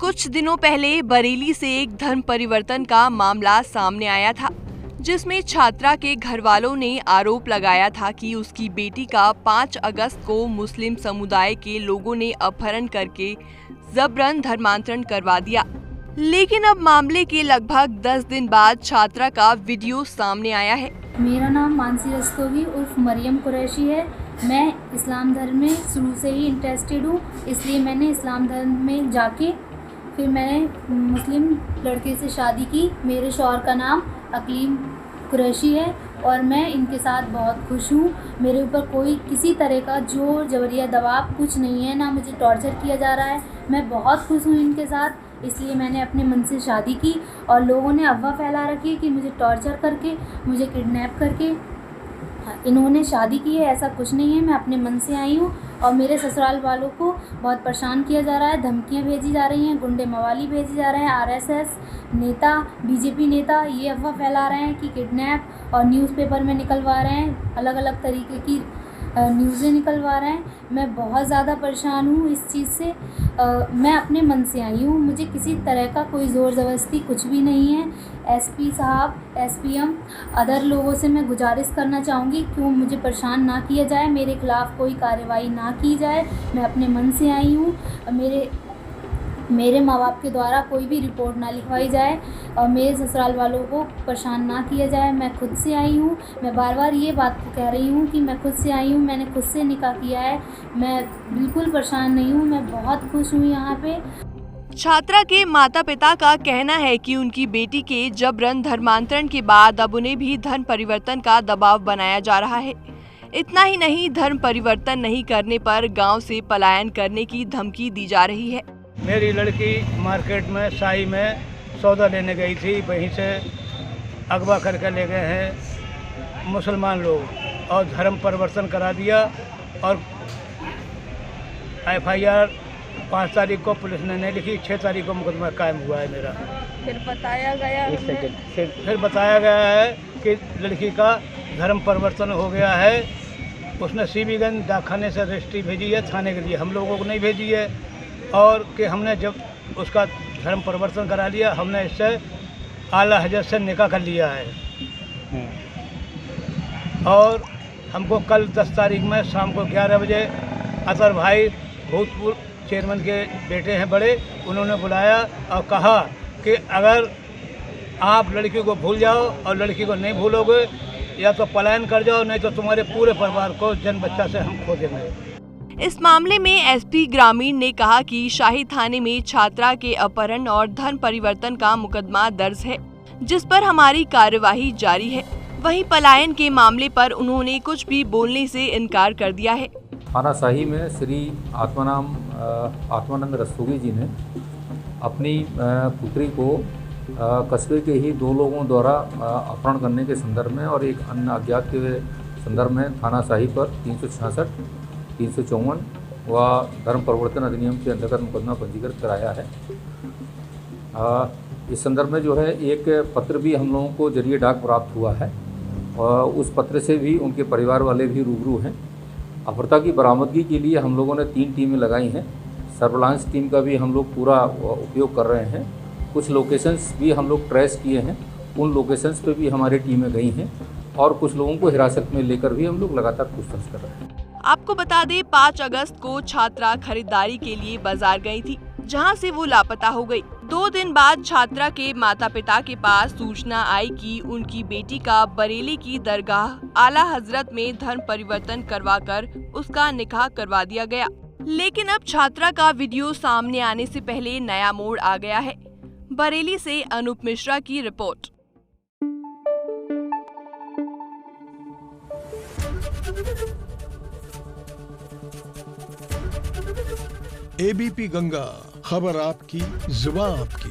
कुछ दिनों पहले बरेली से एक धर्म परिवर्तन का मामला सामने आया था, जिसमें छात्रा के घर वालों ने आरोप लगाया था कि उसकी बेटी का 5 अगस्त को मुस्लिम समुदाय के लोगों ने अपहरण करके जबरन धर्मांतरण करवा दिया। लेकिन अब मामले के लगभग 10 दिन बाद छात्रा का वीडियो सामने आया है। मेरा नाम मानसी रस्तोगी उर्फ मरियम कुरैशी है। मैं इस्लाम धर्म में शुरू से ही इंटरेस्टेड हूँ, इसलिए मैंने इस्लाम धर्म में जाके फिर मैंने मुस्लिम लड़के से शादी की। मेरे शौहर का नाम अकलीम कुरैशी है और मैं इनके साथ बहुत खुश हूँ। मेरे ऊपर कोई किसी तरह का जोर जबरिया दबाव कुछ नहीं है, ना मुझे टॉर्चर किया जा रहा है। मैं बहुत खुश हूँ इनके साथ, इसलिए मैंने अपने मन से शादी की। और लोगों ने अफवाह फैला रखी है कि मुझे टॉर्चर करके, मुझे किडनैप करके इन्होंने शादी की है। ऐसा कुछ नहीं है, मैं अपने मन से आई हूँ। और मेरे ससुराल वालों को बहुत परेशान किया जा रहा है, धमकियाँ भेजी जा रही हैं, गुंडे मवाली भेजे जा रहे हैं। आरएसएस नेता, बीजेपी नेता ये अफवाह फैला रहे हैं कि किडनैप, और न्यूज़पेपर में निकलवा रहे हैं, अलग अलग तरीके की न्यूज़ें निकलवा रहे हैं। मैं बहुत ज़्यादा परेशान हूँ इस चीज़ से। मैं अपने मन से आई हूँ, मुझे किसी तरह का कोई ज़ोर ज़बरदस्ती कुछ भी नहीं है। एसपी साहब, एसपीएम, अदर लोगों से मैं गुजारिश करना चाहूँगी कि मुझे परेशान ना किया जाए, मेरे खिलाफ़ कोई कार्रवाई ना की जाए। मैं अपने मन से आई हूँ। मेरे माँ बाप के द्वारा कोई भी रिपोर्ट ना लिखवाई जाए और मेरे ससुराल वालों को परेशान ना किया जाए। मैं खुद से आई हूँ। मैं बार बार ये बात कह रही हूँ कि मैं खुद से आई हूँ, मैंने खुद से निकाह किया है। मैं बिल्कुल परेशान नहीं हूँ, मैं बहुत खुश हूँ यहाँ पे। छात्रा के माता पिता का कहना है कि उनकी बेटी के जबरन धर्मांतरण के बाद अब उन्हें भी धर्म परिवर्तन का दबाव बनाया जा रहा है। इतना ही नहीं, धर्म परिवर्तन नहीं करने पर गाँव से पलायन करने की धमकी दी जा रही है। मेरी लड़की मार्केट में शाही में सौदा लेने गई थी, वहीं से अगवा करके ले गए हैं मुसलमान लोग और धर्म परिवर्तन करा दिया। और एफआईआर 5 तारीख को पुलिस ने नहीं लिखी, 6 तारीख को मुकदमा कायम हुआ है मेरा। फिर बताया गया है कि लड़की का धर्म परिवर्तन हो गया है। उसने सीबीगंज डाकखाने से रजिस्ट्री भेजी है थाने के लिए, हम लोगों को नहीं भेजी है। और कि हमने जब उसका धर्म परिवर्तन करा लिया, हमने इससे आला हजरत से निकाह कर लिया है। और हमको कल 10 तारीख में शाम को 11 बजे अतर भाई भूतपूर्व चेयरमैन के बेटे हैं बड़े, उन्होंने बुलाया और कहा कि अगर आप लड़की को भूल जाओ और लड़की को नहीं भूलोगे, या तो पलायन कर जाओ, नहीं तो तुम्हारे पूरे परिवार को जन बच्चा से हम खो देंगे। इस मामले में एसपी ग्रामीण ने कहा कि शाही थाने में छात्रा के अपहरण और धर्म परिवर्तन का मुकदमा दर्ज है, जिस पर हमारी कार्यवाही जारी है। वहीं पलायन के मामले पर उन्होंने कुछ भी बोलने से इनकार कर दिया है। थाना शाही में श्री आत्मानंद रस्तोगी जी ने अपनी पुत्री को कस्बे के ही 2 लोगों द्वारा अपहरण करने के संदर्भ में और एक अन्य अज्ञात के संदर्भ में थाना शाही पर 366, 354 व धर्म परिवर्तन अधिनियम के अंतर्गत मुकदमा पंजीकृत कराया है। इस संदर्भ में जो है एक पत्र भी हम लोगों को जरिए डाक प्राप्त हुआ है और उस पत्र से भी उनके परिवार वाले भी रूबरू हैं। अपहृता की बरामदगी के लिए हम लोगों ने 3 टीमें लगाई हैं। सर्विलांस टीम का भी हम लोग पूरा उपयोग कर रहे हैं। कुछ लोकेशंस भी हम लोग ट्रेस किए हैं, उन लोकेशंस पे भी हमारी टीमें गई हैं और कुछ लोगों को हिरासत में लेकर भी हम लोग लगातार पूछताछ कर रहे हैं। आपको बता दें, 5 अगस्त को छात्रा खरीदारी के लिए बाजार गई थी, जहां से वो लापता हो गई। 2 दिन बाद छात्रा के माता पिता के पास सूचना आई कि उनकी बेटी का बरेली की दरगाह आला हजरत में धर्म परिवर्तन करवाकर उसका निकाह करवा दिया गया। लेकिन अब छात्रा का वीडियो सामने आने से पहले नया मोड़ आ गया है। बरेली से अनूप मिश्रा की रिपोर्ट। एबीपी गंगा, खबर आपकी, जुबान आपकी।